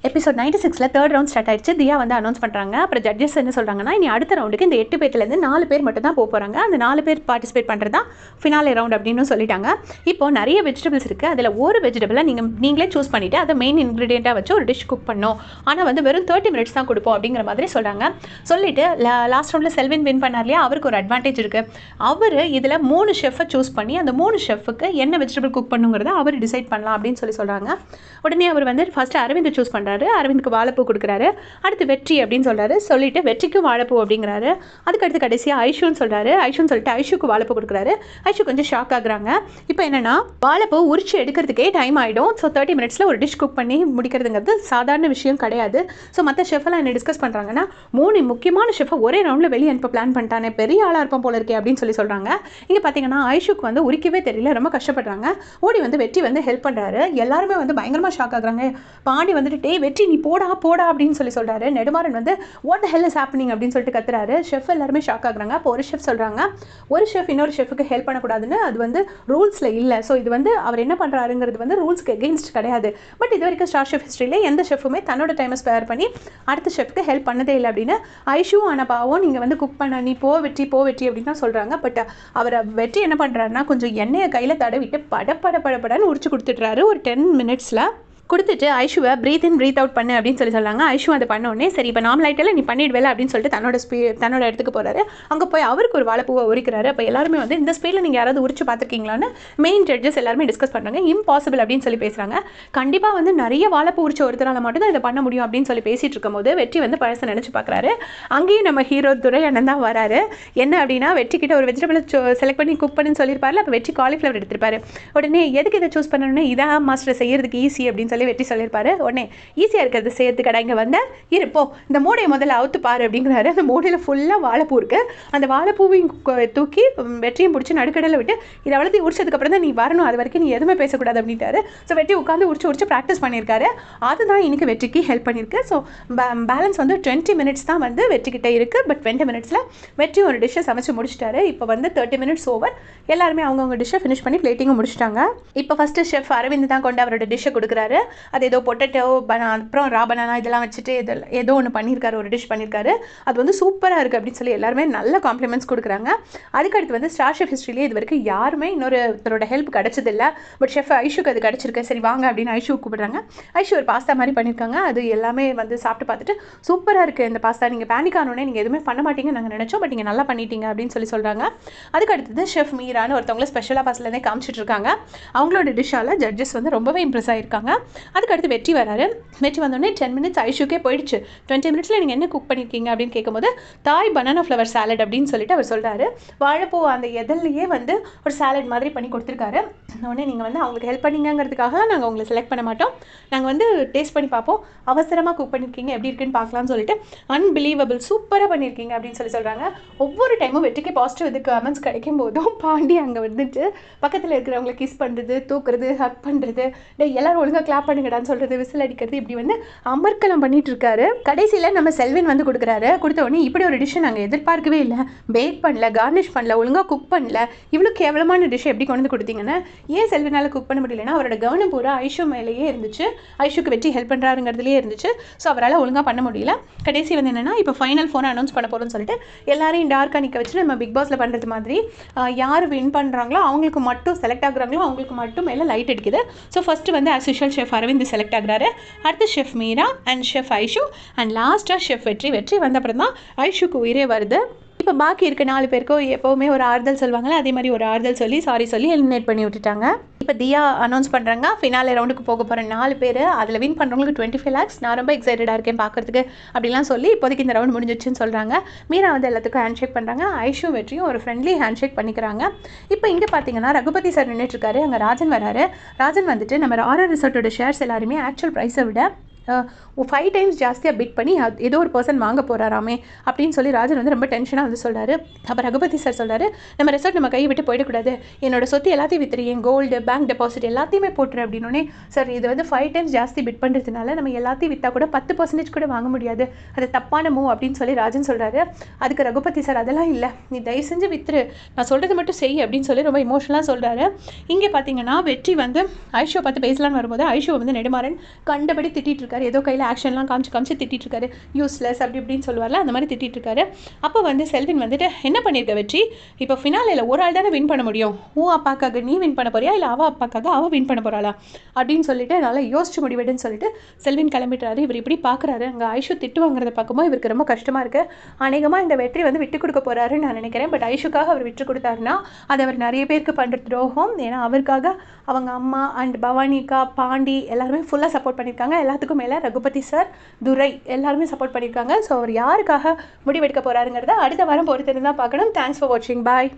Episode 96ல third round start ஆயிடுச்சு. தியா வந்து announce பண்ணுறாங்க. அப்புறம் ஜட்ஜஸ் என்ன சொல்கிறாங்கன்னா, இனி அடுத்த ரவுண்டுக்கு இந்த 8 பேர்லேருந்து 4 பேர் மட்டும் தான் போகிறாங்க. அந்த 4 பேர் பார்ட்டிசிபேட் பண்ணுறது தான் ஃபினாலே ரவுண்ட் அப்படின்னு சொல்லிட்டாங்க. இப்போது நிறைய வெஜிடபிள்ஸ் இருக்குது. அதில் ஒரு வெஜிடபிளை நீங்களே சூஸ் பண்ணிவிட்டு அதை மெயின் இன்க்ரீடியண்ட்டாக வச்சு ஒரு டிஷ் குக் பண்ணோம். ஆனால் வந்து வெறும் 30 மினிட்ஸ் தான் கொடுப்போம் அப்படிங்கிற மாதிரி சொல்கிறாங்க. சொல்லிவிட்டு லாஸ்ட் ரவுண்டில் செல்வின் வின் பண்ணார் இல்லையா, அவருக்கு ஒரு அட்வான்டேஜ் இருக்குது. அவர் இதில் 3 ஷெஃபை சூஸ் பண்ணி அந்த 3 ஷெஃபுக்கு என்ன வெஜிடபிள் குக் பண்ணுங்கிறத அவர் டிசைட் பண்ணலாம் அப்படின்னு சொல்கிறாங்க. உடனே அவர் வந்து ஃபஸ்ட்டு அரவிந்த் சூஸ் பண்ணுறாரு. அரவிந்துக்கு வாழைப்பூ கொடுக்குறாரு. அடுத்து வெற்றி அப்படின்னு சொல்கிறாரு. சொல்லிட்டு வெற்றிக்கும் வாழைப்பூ அப்படிங்கிறாரு. அதுக்கடுத்து கடைசியாக ஐஷுன்னு சொல்கிறாரு. ஐஷுன்னு சொல்லிட்டு ஐஷுக்கு வாழைப்பூ கொடுக்குறாரு. ஐஷு கொஞ்சம் ஷாக் ஆகுறாங்க. இப்போ என்னென்னா வாழைப்பூ உரிச்சு எடுக்கிறதுக்கே டைம் ஆகிடும். ஸோ 30 மினிட்ஸில் ஒரு டிஷ் குக் பண்ணி முடிக்கிறதுங்கிறது சாதாரண விஷயம் கிடையாது. ஸோ மற்ற ஷெஃபெல்லாம் என்ன டிஸ்கஸ் பண்ணுறாங்கன்னா, 3 முக்கியமான ஷெஃபை ஒரே ரவுண்டில் வெளியே அனுப்ப பிளான் பண்ணிட்டானே, பெரிய ஆளாக இருப்போம் போல இருக்கே அப்படின்னு சொல்கிறாங்க. இங்கே பார்த்தீங்கன்னா ஐஷுக்கு வந்து உரிக்கவே தெரியல, ரொம்ப கஷ்டப்படுறாங்க. ஓடி வந்து வெற்றி வந்து ஹெல்ப் பண்ணுறாரு. எல்லாருமே வந்து பயங்கரமாக ஷாக் ஆகுறாங்க. பாண்டி வந்துட்டு வெற்றி நீ போடா அப்படின்னு சொல்கிறாரு. நெடுமாறன் வந்து what the hell is happening அப்படின்னு சொல்லிட்டு கத்துறாரு. ஷெஃப் எல்லாருமே ஷாக் ஆகுறாங்க. அப்போ ஒரு ஷெஃப் சொல்கிறாங்க, ஒரு ஷெஃப் இன்னொரு ஷெஃபுக்கு ஹெல்ப் பண்ணக்கூடாதுன்னு, அது வந்து ரூல்ஸில் இல்லை. ஸோ இது வந்து அவர் என்ன பண்ணுறாருங்கிறது வந்து ரூல்ஸ்க்கு எகெயின்ஸ்ட் கிடையாது. பட் இது வரைக்கும் ஸ்டார் ஷெஃப் ஹிஸ்ட்ரியில் எந்த ஷெஃபுமே தன்னோட டைமை ஸ்பேர் பண்ணி அடுத்த ஷெஃப்க்கு ஹெல்ப் பண்ணதே இல்லை அப்படின்னு ஐஷு அனபாவும் நீங்கள் வந்து குக் பண்ண நீ போ வெற்றி அப்படின்னு தான் சொல்கிறாங்க. பட் அவர் வெற்றி என்ன பண்ணுறாருன்னா, கொஞ்சம் எண்ணெயை கையில் தடவிட்டு படன்னு உரிச்சு கொடுத்துட்றாரு ஒரு 10 மினிட்ஸில். கொடுத்துட்டு ஐஷுவை ப்ரீத் இன் ப்ரீத் அவுட் பண்ணு அப்படின்னு சொல்லாங்க. ஐஷு அதை பண்ண உடனே சரி இப்போ நார்மல் ஆகிட்டல நீ பண்ணிடுவேல அப்படின்னு சொல்லிட்டு தன்னோட இடத்துக்கு போகிறாரு. அங்கே போய் அவருக்கு ஒரு வாழைப்பூவை உரிக்கிறாரு. அப்போ எல்லாருமே வந்து இந்த ஸ்பீடில் நீங்கள் யாராவது உரிச்சு பார்த்துருக்கீங்களான்னு மெயின் ஜட்ஜஸ் எல்லாருமே டிஸ்கஸ் பண்ணுறாங்க. இம்பாசிபிள் அப்படின்னு சொல்லி பேசுகிறாங்க. கண்டிப்பாக வந்து நிறைய வாழைப்பூ உரிச்ச ஒருத்தரால் மட்டும் தான் இதை பண்ண முடியும் அப்படின்னு சொல்லி பேசிகிட்டு இருக்கும்போது வெற்றி வந்து பழசை நினச்சி பார்க்குறாரு. அங்கேயும் நம்ம ஹீரோ துரை அண்ணன் தான் வராரு. என்ன அப்படின்னா வெற்றிக்கிட்ட ஒரு வெஜிடபிள் செலக்ட் பண்ணி குக் பண்ணுன்னு சொல்லியிருப்பாரு. அப்போ வெற்றி காலிஃப்ளவர் எடுத்திருப்பாரு. உடனே எதுக்கு இதை சூஸ் பண்ணணும்னு, இதான் மாஸ்டர் செய்யறதுக்கு ஈஸி அப்படின்னு சொல்லி வெற்றி சொல்லியிருப்பாரு. உடனே ஈஸியாக இருக்கிறது செய்யறதுக்கு கடை இங்கே வந்த இருப்போ இந்த மூடையை முதல்ல அவுத்து பாரு அப்படிங்கிறாரு. அந்த மூடையில் ஃபுல்லாக வாழைப்பூ இருக்குது. அந்த வாழைப்பூவையும் தூக்கி வெற்றியும் பிடிச்சி நடுக்கடலை விட்டு இதை அவ்வளோத்தையும் உரிச்சதுக்கப்புறம் தான் நீ வரணும், அது வரைக்கும் நீ எதுவுமே பேசக்கூடாது அப்படின்ட்டாரு. ஸோ வெற்றி உட்காந்து உரிச்சு ப்ராக்டிஸ் பண்ணியிருக்காரு. அதுதான் இன்னைக்கு வெற்றிக்கு ஹெல்ப் பண்ணியிருக்கு. ஸோ பேலன்ஸ் வந்து 20 மினிட்ஸ் தான் வந்து வெற்றிக்கிட்ட இருக்குது. பட் 20 மினிட்ஸில் வெற்றி ஒரு டிஷ்ஷை சமைச்சு முடிச்சிட்டாரு. இப்போ வந்து 30 மினிட்ஸ் ஓவர். எல்லாருமே அவங்கவுங்க டிஷ்ஷை ஃபினிஷ் பண்ணி பிளேட்டிங்கும் முடிச்சிட்டாங்க. இப்போ ஃபஸ்ட்டு ஷெஃப் அரவிந்த் தான் கொண்டு அவரோட டிஷ்ஷை கொடுக்குறாரு. அது ஏதோ பொட்டேட்டோ அப்புறம் ரா பனானா இதெல்லாம் வச்சுட்டு ஏதோ ஒன்று பண்ணியிருக்காரு, ஒரு டிஷ் பண்ணியிருக்காரு. அது வந்து சூப்பராக இருக்குது அப்படின்னு சொல்லி எல்லாருமே நல்ல காம்ப்ளிமெண்ட்ஸ் கொடுக்குறாங்க. அதுக்கடுத்து வந்து ஸ்டார் ஷெஃப் ஹிஸ்ட்ரியிலே இது வரைக்கும் யாருமே இன்னொருத்தரோட ஹெல்ப் கிடச்சதில்லை. பட் ஷெஃப் ஐஷுக்கு அது கிடச்சிருக்கு. சரி வாங்க அப்படின்னு ஐஷு கூப்பிடுறாங்க. ஐஷு ஒரு பாஸ்தா மாதிரி பண்ணியிருக்காங்க. அது எல்லாமே வந்து சாப்பிட்டு பார்த்துட்டு சூப்பராக இருக்குது இந்த பாஸ்தா, நீங்கள் பேனிக் ஆனோடனே நீங்கள் எதுவுமே பண்ண மாட்டீங்கன்னு நாங்கள் நினச்சோம், பட் நீங்கள் நல்லா பண்ணிட்டீங்க அப்படின்னு சொல்கிறாங்க. அதுக்கடுத்தது ஷெஃப் மீரான்னு ஒருத்தவங்கள ஸ்பெஷலாக பாஸ்லேருந்தே காமிச்சிட்டு இருக்காங்க. அவங்களோட டிஷ்ஷால் ஜட்ஜஸ் வந்து ரொம்பவே இம்ப்ரெஸ் ஆகிருக்காங்க. அதுக்கடுத்து வெற்றி வராரு. வெற்றி வந்தோடனே 10 மினிட்ஸ் ஐஷுக்கே போயிடுச்சு. 20 மினிட்ஸில் நீங்கள் என்ன குக் பண்ணியிருக்கீங்க அப்படின்னு கேட்கும்போது தாய் பனானா ஃப்ளவர் சாலட் அப்படின்னு சொல்லிட்டு அவர் சொல்கிறாரு. வாழைப்பூ அந்த எதிலேயே வந்து ஒரு சாலட் மாதிரி பண்ணி கொடுத்துருக்காரு. உடனே நீங்கள் வந்து அவங்களுக்கு ஹெல்ப் பண்ணிங்கிறதுக்காக நாங்கள் உங்களை செலக்ட் பண்ண மாட்டோம், நாங்கள் வந்து டேஸ்ட் பண்ணி பார்ப்போம், அவசரமாக குக் பண்ணியிருக்கீங்க எப்படி இருக்குன்னு பார்க்கலாம்னு சொல்லிட்டு அன்பிலீவபிள் சூப்பராக பண்ணியிருக்கீங்க அப்படின்னு சொல்கிறாங்க. ஒவ்வொரு டைமும் வெற்றிக்கு பாசிட்டிவ் இது கமெண்ட்ஸ் கிடைக்கும் போதும் பாண்டி அங்கே வந்துட்டு பக்கத்தில் இருக்கிறவங்களை கிஸ் பண்ணுறது, தூக்குறது, ஹக் பண்ணுறது, எல்லாரும் ஒழுங்காக கிளாப் பண்ணுங்கடான்னு சொல்கிறது, விசில் அடிக்கிறது, இப்படி வந்து அமர்க்கலம் பண்ணிட்டு இருக்காரு. கடைசியில் நம்ம செல்வின் வந்து கொடுக்குறாரு. கொடுத்த உடனே இப்படி ஒரு டிஷ்ஷை நாங்கள் எதிர்பார்க்கவே இல்லை, பேக் பண்ணல, கார்னிஷ் பண்ணல, ஒழுங்காக குக் பண்ணல, இவ்வளோ கேவலமான டிஷ்ஷை எப்படி கொண்டு வந்து கொடுத்தீங்கன்னா, ஏன் செல்வினால் குக் பண்ண முடியலன்னா அவரோட கவனம் பூரா ஐஷு மேலேயே இருந்துச்சு. ஐஷுக்கு வெற்றி ஹெல்ப் பண்ணுறாருங்கிறதுலேயே இருந்துச்சு. ஸோ அவரால் ஒழுங்காக பண்ண முடியல. கடைசி வந்து என்னென்னா இப்போ ஃபைனல் ஃபோனை அனௌன்ஸ் பண்ண போகிறோம்னு சொல்லிட்டு எல்லாரையும் டார்க்காக நிற்க வச்சு நம்ம பிக் பாஸில் பண்ணுறது மாதிரி யார் வின் பண்ணுறாங்களோ அவங்களுக்கு மட்டும் செலக்ட் ஆகுறாங்களோ அவங்களுக்கு மட்டும் மேலே லைட் அடிக்குது. ஸோ ஃபஸ்ட்டு வந்து as usual chef Aravind select ஆகுறாரு. அடுத்து chef Meera and chef Aishu and லாஸ்ட்டாக ஷெஃப் வெற்றி வந்த அப்புறம் தான் ஐஷுக்கு உயிரே வருது. இப்போ பாக்கி இருக்க 4 பேருக்கும் எப்போவுமே ஒரு ஆறுதல் சொல்லுவாங்களே, அதே மாதிரி ஒரு ஆறுதல் சொல்லி எலிமினேட் பண்ணி விட்டுட்டாங்க. இப்போ தியா அனௌன்ஸ் பண்ணுறாங்க ஃபினாலே ரவுண்டுக்கு போக போகிற 4 பேர். அதில் வின் பண்ணுறவங்களுக்கு 25 lakhs. நான் ரொம்ப எக்ஸைட்டடாக இருக்கேன் பார்க்குறதுக்கு அப்படிலாம் சொல்லி இப்போதைக்கு இந்த ரவுண்ட் முடிஞ்சிச்சுன்னு சொல்கிறாங்க. மீரா வந்து எல்லாத்துக்கும் ஹேண்ட் ஷேக் பண்ணுறாங்க. ஐஷும் வெற்றியும் ஒரு ஃப்ரெண்ட்லி ஹேண்ட் ஷேக் பண்ணிக்கிறாங்க. இப்போ இங்கே பார்த்தீங்கன்னா ரகுபதி சார் நின்றுட்டுருக்காரு. அங்கே ராஜன் வராரு. ராஜன் வந்துட்டு நம்ம ஆர்ஆர் ரிசார்ட்டோட ஷேர்ஸ் எல்லாருமே ஆக்சுவல் ப்ரைஸை விட 5 times ஜாஸ்தியாக பிட் பண்ணி ஏதோ ஒரு பர்சன் வாங்க போகிறாராமே அப்படின்னு சொல்லி ராஜன் வந்து ரொம்ப டென்ஷனாக வந்து சொல்கிறாரு. அப்போ ரகுபதி சார் சொல்கிறாரு, நம்ம ரெசார்ட் நம்ம கையை விட்டு போயிடக்கூடாது, என்னோட சொத்து எல்லாத்தையும் வித்துரு, என் கோல்டு பேங்க் டெபாசிட் எல்லாத்தையுமே போட்டுரு அப்படின்னே. சார் இது வந்து 5 times ஜாஸ்தி பிட் பண்ணுறதுனால நம்ம எல்லாத்தையும் விற்றா கூட 10% கூட வாங்க முடியாது, அது தப்பான மூவ் அப்படின்னு சொல்லி ராஜன் சொல்கிறாரு. அதுக்கு ரகுபதி சார் அதெல்லாம் இல்லை, நீ தயவு செஞ்சு வித்துரு, நான் சொல்கிறது மட்டும் செய் அப்படின்னு சொல்லி ரொம்ப இமோஷனலாக சொல்கிறாரு. இங்கே பார்த்தீங்கன்னா வெற்றி வந்து ஐஷோ பார்த்து பேசலான்னு வரும்போது ஐஷோ வந்து நெடுமாறன் கண்டபடி திட்டிகிட்டு இருக்காரு. ஏதோ கையில் ஆக்ஷன்லாம் காமிச்சு திட்டிட்டு இருக்காரு. யூஸ்லெஸ் அப்படி இப்படின்னு சொல்லுவார்ல, அந்த மாதிரி திட்டிட்டு இருக்காரு. அப்போ வந்து செல்வின் வந்துட்டு என்ன பண்ணியிருக்க வெற்றி, இப்போ ஃபினாலேயில் ஒரு ஆள் தானே வின் பண்ண முடியும், உன் அப்பாக்காக நீ வின் பண்ண போறியா இல்லை அவள் அப்பாக்காக அவள் வின் பண்ண போகிறாளா அப்படின்னு சொல்லிட்டு நல்லா யோசிச்சு முடிவெடுன்னு சொல்லிட்டு செல்வின் கிளம்பிட்டாரு. இவர் இப்படி பார்க்குறாரு. அங்கே ஐஷு திட்டு வாங்குறத பார்க்கும்போது இவருக்கு ரொம்ப கஷ்டமாக இருக்குது. அநேகமாக இந்த வெற்றி வந்து விட்டு கொடுக்க போகிறாருன்னு நான் நினைக்கிறேன். பட் ஐஷுக்காக அவர் விட்டு கொடுத்தாருன்னா அது அவர் நிறைய பேருக்கு பண்ணுற துரோகம். ஏன்னா அவருக்காக அவங்க அம்மா அண்ட் பவானிகா, பாண்டி எல்லாருமே ஃபுல்லாக சப்போர்ட் பண்ணியிருக்காங்க. எல்லாத்துக்கும் மேலே ரகுபதி சார், துரை எல்லாருமே சப்போர்ட் பண்ணியிருக்காங்க. ஸோ அவர் யாருக்காக முடிவெடுக்க போகிறாருங்கிறத அடுத்த வாரம் பொறுத்திருந்து தான் பார்க்கணும். தேங்க்ஸ் ஃபார் வாட்சிங். பாய்.